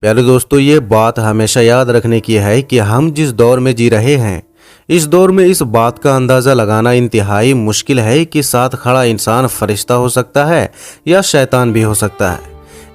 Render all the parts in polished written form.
प्यारे दोस्तों, ये बात हमेशा याद रखने की है कि हम जिस दौर में जी रहे हैं, इस दौर में इस बात का अंदाज़ा लगाना इंतहाई मुश्किल है कि साथ खड़ा इंसान फरिश्ता हो सकता है या शैतान भी हो सकता है।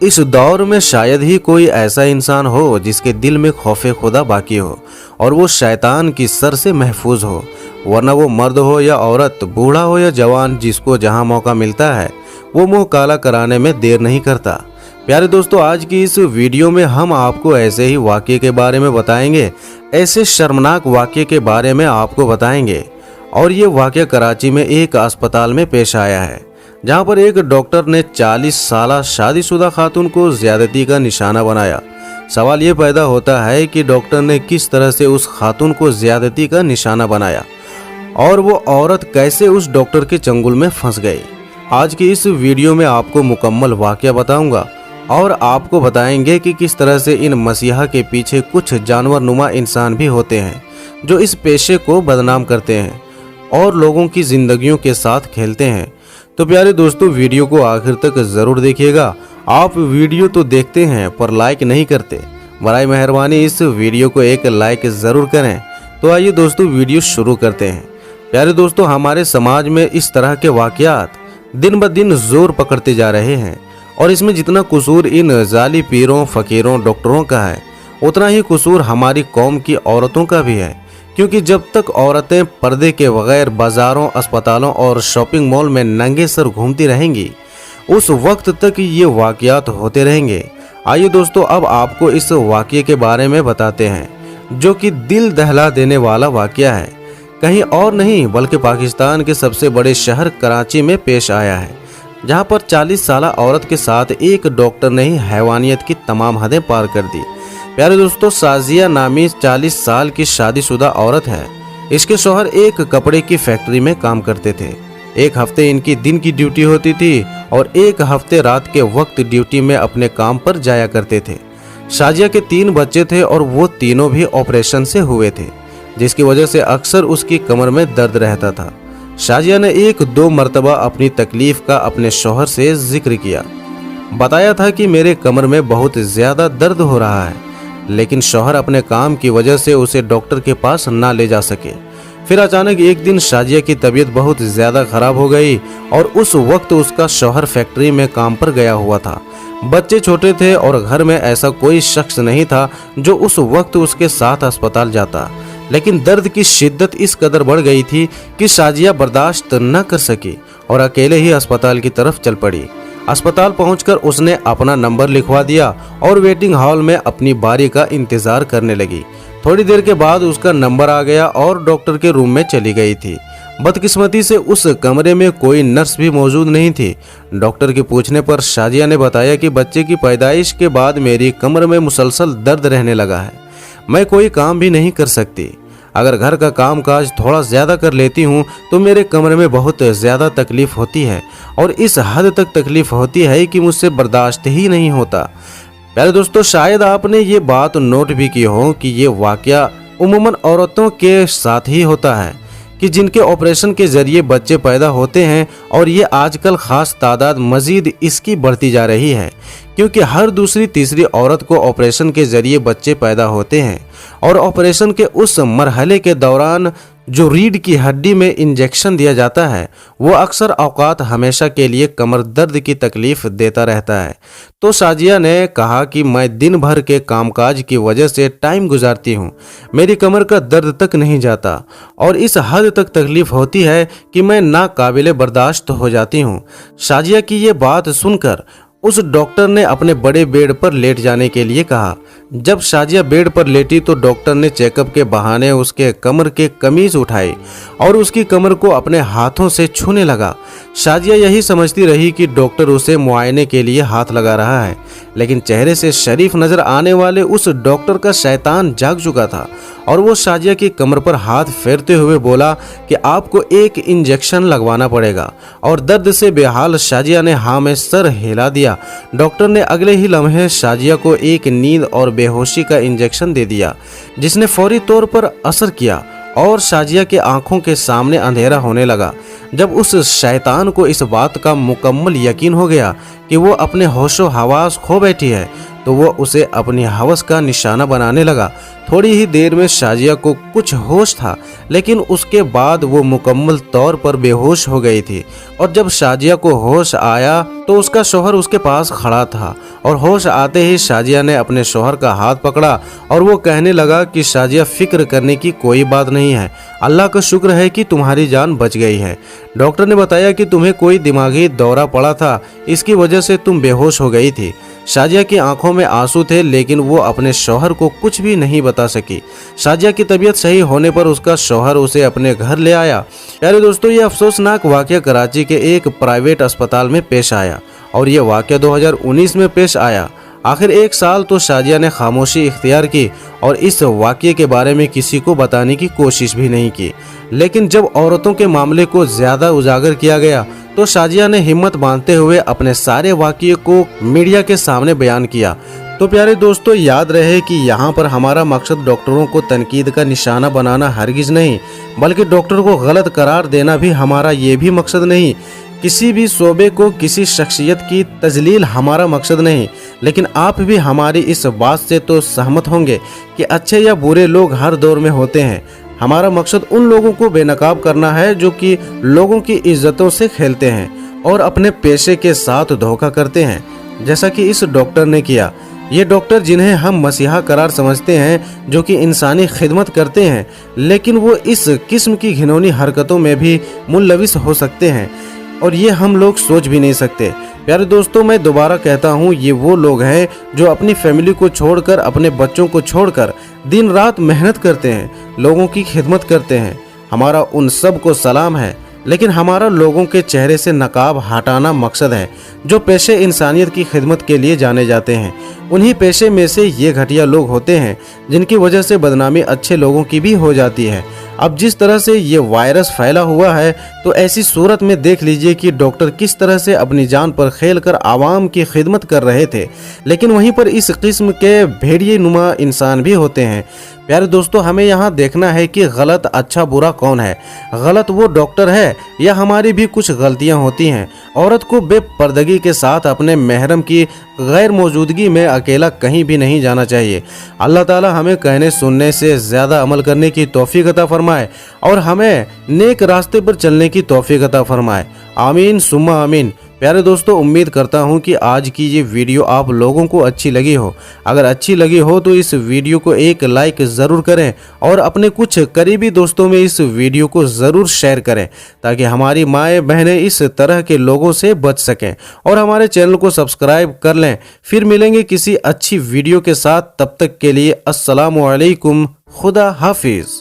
इस दौर में शायद ही कोई ऐसा इंसान हो जिसके दिल में खौफे खुदा बाकी हो और वो शैतान की सर से महफूज हो, वरना वो मर्द हो या औरत, बूढ़ा हो या जवान, जिसको जहां मौका मिलता है वो मुंह काला कराने में देर नहीं करता। प्यारे दोस्तों, आज की इस वीडियो में हम आपको ऐसे ही वाक़ये के बारे में बताएंगे, ऐसे शर्मनाक वाक़ये के बारे में आपको बताएंगे। और ये वाक़या कराची में एक अस्पताल में पेश आया है, जहां पर एक डॉक्टर ने 40 साल शादीशुदा खातून को ज़्यादती का निशाना बनाया। सवाल ये पैदा होता है कि डॉक्टर ने किस तरह से उस खातून को ज़्यादती का निशाना बनाया और वो औरत कैसे उस डॉक्टर के चंगुल में फंस गई। आज की इस वीडियो में आपको मुकम्मल वाक़या बताऊंगा और आपको बताएंगे कि किस तरह से इन मसीहा के पीछे कुछ जानवर नुमा इंसान भी होते हैं जो इस पेशे को बदनाम करते हैं और लोगों की ज़िंदगियों के साथ खेलते हैं। तो प्यारे दोस्तों, वीडियो को आखिर तक ज़रूर देखिएगा। आप वीडियो तो देखते हैं पर लाइक नहीं करते, बराए मेहरबानी इस वीडियो को एक लाइक ज़रूर करें। तो आइए दोस्तों, वीडियो शुरू करते हैं। प्यारे दोस्तों, हमारे समाज में इस तरह के वाक़यात दिन ब दिन ज़ोर पकड़ते जा रहे हैं और इसमें जितना कसूर इन जाली पीरों, फ़कीरों, डॉक्टरों का है, उतना ही कसूर हमारी कौम की औरतों का भी है। क्योंकि जब तक औरतें पर्दे के बगैर बाज़ारों, अस्पतालों और शॉपिंग मॉल में नंगे सर घूमती रहेंगी, उस वक्त तक ये वाक़यात होते रहेंगे। आइए दोस्तों, अब आपको इस वाक़ये के बारे में बताते हैं, जो कि दिल दहला देने वाला वाक़या है। कहीं और नहीं बल्कि पाकिस्तान के सबसे बड़े शहर कराची में पेश आया है, जहां पर 40 साल औरत के साथ एक डॉक्टर ने ही हैवानियत की तमाम हदें पार कर दी। प्यारे दोस्तों, साजिया नामी 40 साल की शादीशुदा औरत है। इसके शौहर एक कपड़े की फैक्ट्री में काम करते थे। एक हफ्ते इनकी दिन की ड्यूटी होती थी और एक हफ्ते रात के वक्त ड्यूटी में अपने काम पर जाया करते थे। साजिया के 3 बच्चे थे और वो तीनों भी ऑपरेशन से हुए थे, जिसकी वजह से अक्सर उसकी कमर में दर्द रहता था। शाजिया ने 1-2 मरतबा अपनी तकलीफ का अपने शौहर से जिक्र किया। बताया था कि मेरे कमर में बहुत ज़्यादा दर्द हो रहा है, लेकिन शौहर अपने काम की वजह से उसे डॉक्टर के पास ना ले जा सके। फिर अचानक एक दिन शाजिया की तबीयत बहुत ज़्यादा ख़राब हो गई और उस वक्त उसका शौहर फैक्ट्री में काम पर गया हुआ था। बच्चे छोटे थे और घर में ऐसा कोई शख्स नहीं था जो उस वक्त उसके साथ अस्पताल जाता। लेकिन दर्द की शिद्दत इस कदर बढ़ गई थी कि शाजिया बर्दाश्त न कर सकी और अकेले ही अस्पताल की तरफ चल पड़ी। अस्पताल पहुंचकर उसने अपना नंबर लिखवा दिया और वेटिंग हॉल में अपनी बारी का इंतज़ार करने लगी। थोड़ी देर के बाद उसका नंबर आ गया और डॉक्टर के रूम में चली गई थी। बदकिस्मती से उस कमरे में कोई नर्स भी मौजूद नहीं थी। डॉक्टर के पूछने पर शाजिया ने बताया कि बच्चे की पैदाइश के बाद मेरी कमर में मुसलसल दर्द रहने लगा है। मैं कोई काम भी नहीं कर सकती। अगर घर का काम काज थोड़ा ज़्यादा कर लेती हूँ तो मेरे कमरे में बहुत ज़्यादा तकलीफ़ होती है और इस हद तक तकलीफ़ होती है कि मुझसे बर्दाश्त ही नहीं होता। प्यारे दोस्तों, शायद आपने ये बात नोट भी की हो कि ये वाक़या उमूमन औरतों के साथ ही होता है कि जिनके ऑपरेशन के ज़रिए बच्चे पैदा होते हैं, और ये आजकल ख़ास तादाद मज़ीद इसकी बढ़ती जा रही है, क्योंकि हर दूसरी तीसरी औरत को ऑपरेशन के ज़रिए बच्चे पैदा होते हैं और ऑपरेशन के उस मरहले के दौरान जो रीढ़ की हड्डी में इंजेक्शन दिया जाता है वो अक्सर औकात हमेशा के लिए कमर दर्द की तकलीफ़ देता रहता है। तो शाजिया ने कहा कि मैं दिन भर के कामकाज की वजह से टाइम गुजारती हूँ, मेरी कमर का दर्द तक नहीं जाता और इस हद तक तकलीफ़ होती है कि मैं नाकाबिले बर्दाश्त हो जाती हूँ। शाजिया की ये बात सुनकर उस डॉक्टर ने अपने बड़े बेड पर लेट जाने के लिए कहा। जब शाजिया बेड पर लेटी तो डॉक्टर ने चेकअप के बहाने उसके कमर के कमीज उठाई और उसकी कमर को अपने हाथों से छूने लगा। शाजिया यही समझती रही कि डॉक्टर उसे मुआयने के लिए हाथ लगा रहा है, लेकिन चेहरे से शरीफ नज़र आने वाले उस डॉक्टर का शैतान जाग चुका था और वो शाजिया की कमर पर हाथ फेरते हुए बोला कि आपको एक इंजेक्शन लगवाना पड़ेगा। और दर्द से बेहाल शाजिया ने हाँ में सर हिला दिया। डॉक्टर ने अगले ही लम्हे शाजिया को एक नींद और बेहोशी का इंजेक्शन दे दिया, जिसने फौरी तौर पर असर किया और शाजिया के आंखों के सामने अंधेरा होने लगा। जब उस शैतान को इस बात का मुकम्मल यकीन हो गया कि वो अपने होशो हवास खो बैठी है, तो वो उसे अपनी हवस का निशाना बनाने लगा। थोड़ी ही देर में शाजिया को कुछ होश था, लेकिन उसके बाद वो मुकम्मल तौर पर बेहोश हो गई थी। और जब शाजिया को होश आया तो उसका शौहर उसके पास खड़ा था, और होश आते ही शाजिया ने अपने शौहर का हाथ पकड़ा और वो कहने लगा कि शाजिया, फिक्र करने की कोई बात नहीं है, अल्लाह का शुक्र है कि तुम्हारी जान बच गई है। डॉक्टर ने बताया कि तुम्हें कोई दिमागी दौरा पड़ा था, इसकी वजह से तुम बेहोश हो गई थी। शाजिया की आंखों में आंसू थे, लेकिन वो अपने शौहर को कुछ भी नहीं बता सकी। शाजिया की तबीयत सही होने पर उसका शौहर उसे अपने घर ले आया। प्यारे दोस्तों, ये अफसोसनाक वाकया कराची के एक प्राइवेट अस्पताल में पेश आया, और ये वाकया 2019 में पेश आया। आखिर 1 साल तो शाजिया ने खामोशी इख्तियार की और इस वाकये के बारे में किसी को बताने की कोशिश भी नहीं की। लेकिन जब औरतों के मामले को ज्यादा उजागर किया गया तो शाजिया ने हिम्मत बांधते हुए अपने सारे वाकये को मीडिया के सामने बयान किया। तो प्यारे दोस्तों, याद रहे कि यहाँ पर हमारा मकसद डॉक्टरों को तनकीद का निशाना बनाना हरगिज नहीं, बल्कि डॉक्टर को गलत करार देना भी हमारा ये भी मकसद नहीं। किसी भी शोबे को, किसी शख्सियत की तजलील हमारा मकसद नहीं। लेकिन आप भी हमारी इस बात से तो सहमत होंगे कि अच्छे या बुरे लोग हर दौर में होते हैं। हमारा मकसद उन लोगों को बेनकाब करना है जो कि लोगों की इज्जतों से खेलते हैं और अपने पेशे के साथ धोखा करते हैं, जैसा कि इस डॉक्टर ने किया। ये डॉक्टर जिन्हें हम मसीहा करार समझते हैं, जो कि इंसानी खिदमत करते हैं, लेकिन वो इस किस्म की घिनौनी हरकतों में भी मुलविस हो सकते हैं, और ये हम लोग सोच भी नहीं सकते। प्यारे दोस्तों, मैं दोबारा कहता हूँ, ये वो लोग हैं जो अपनी फैमिली को छोड़कर, अपने बच्चों को छोड़कर दिन रात मेहनत करते हैं, लोगों की खिदमत करते हैं। हमारा उन सब को सलाम है, लेकिन हमारा लोगों के चेहरे से नकाब हटाना मकसद है। जो पेशे इंसानियत की खिदमत के लिए जाने जाते हैं, उन्हीं पेशे में से ये घटिया लोग होते हैं जिनकी वजह से बदनामी अच्छे लोगों की भी हो जाती है। अब जिस तरह से ये वायरस फैला हुआ है, तो ऐसी सूरत में देख लीजिए कि डॉक्टर किस तरह से अपनी जान पर खेलकर आवाम की खिदमत कर रहे थे, लेकिन वहीं पर इस किस्म के भेड़िए नुमा इंसान भी होते हैं। प्यारे दोस्तों, हमें यहाँ देखना है कि गलत अच्छा बुरा कौन है। गलत वो डॉक्टर है या हमारी भी कुछ गलतियाँ होती हैं। औरत को बेपर्दगी के साथ अपने महरम की गैर मौजूदगी में अकेला कहीं भी नहीं जाना चाहिए। अल्लाह ताला हमें कहने सुनने से ज़्यादा अमल करने की तौफीक अता फरमाए और हमें नेक रास्ते पर चलने की तौफीक अता फरमाए। आमीन सुम्मा आमीन। प्यारे दोस्तों, उम्मीद करता हूं कि आज की ये वीडियो आप लोगों को अच्छी लगी हो। अगर अच्छी लगी हो तो इस वीडियो को एक लाइक ज़रूर करें और अपने कुछ करीबी दोस्तों में इस वीडियो को ज़रूर शेयर करें, ताकि हमारी माएँ बहनें इस तरह के लोगों से बच सकें। और हमारे चैनल को सब्सक्राइब कर लें। फिर मिलेंगे किसी अच्छी वीडियो के साथ, तब तक के लिए अस्सलामु अलैकुम, खुदा हाफिज़।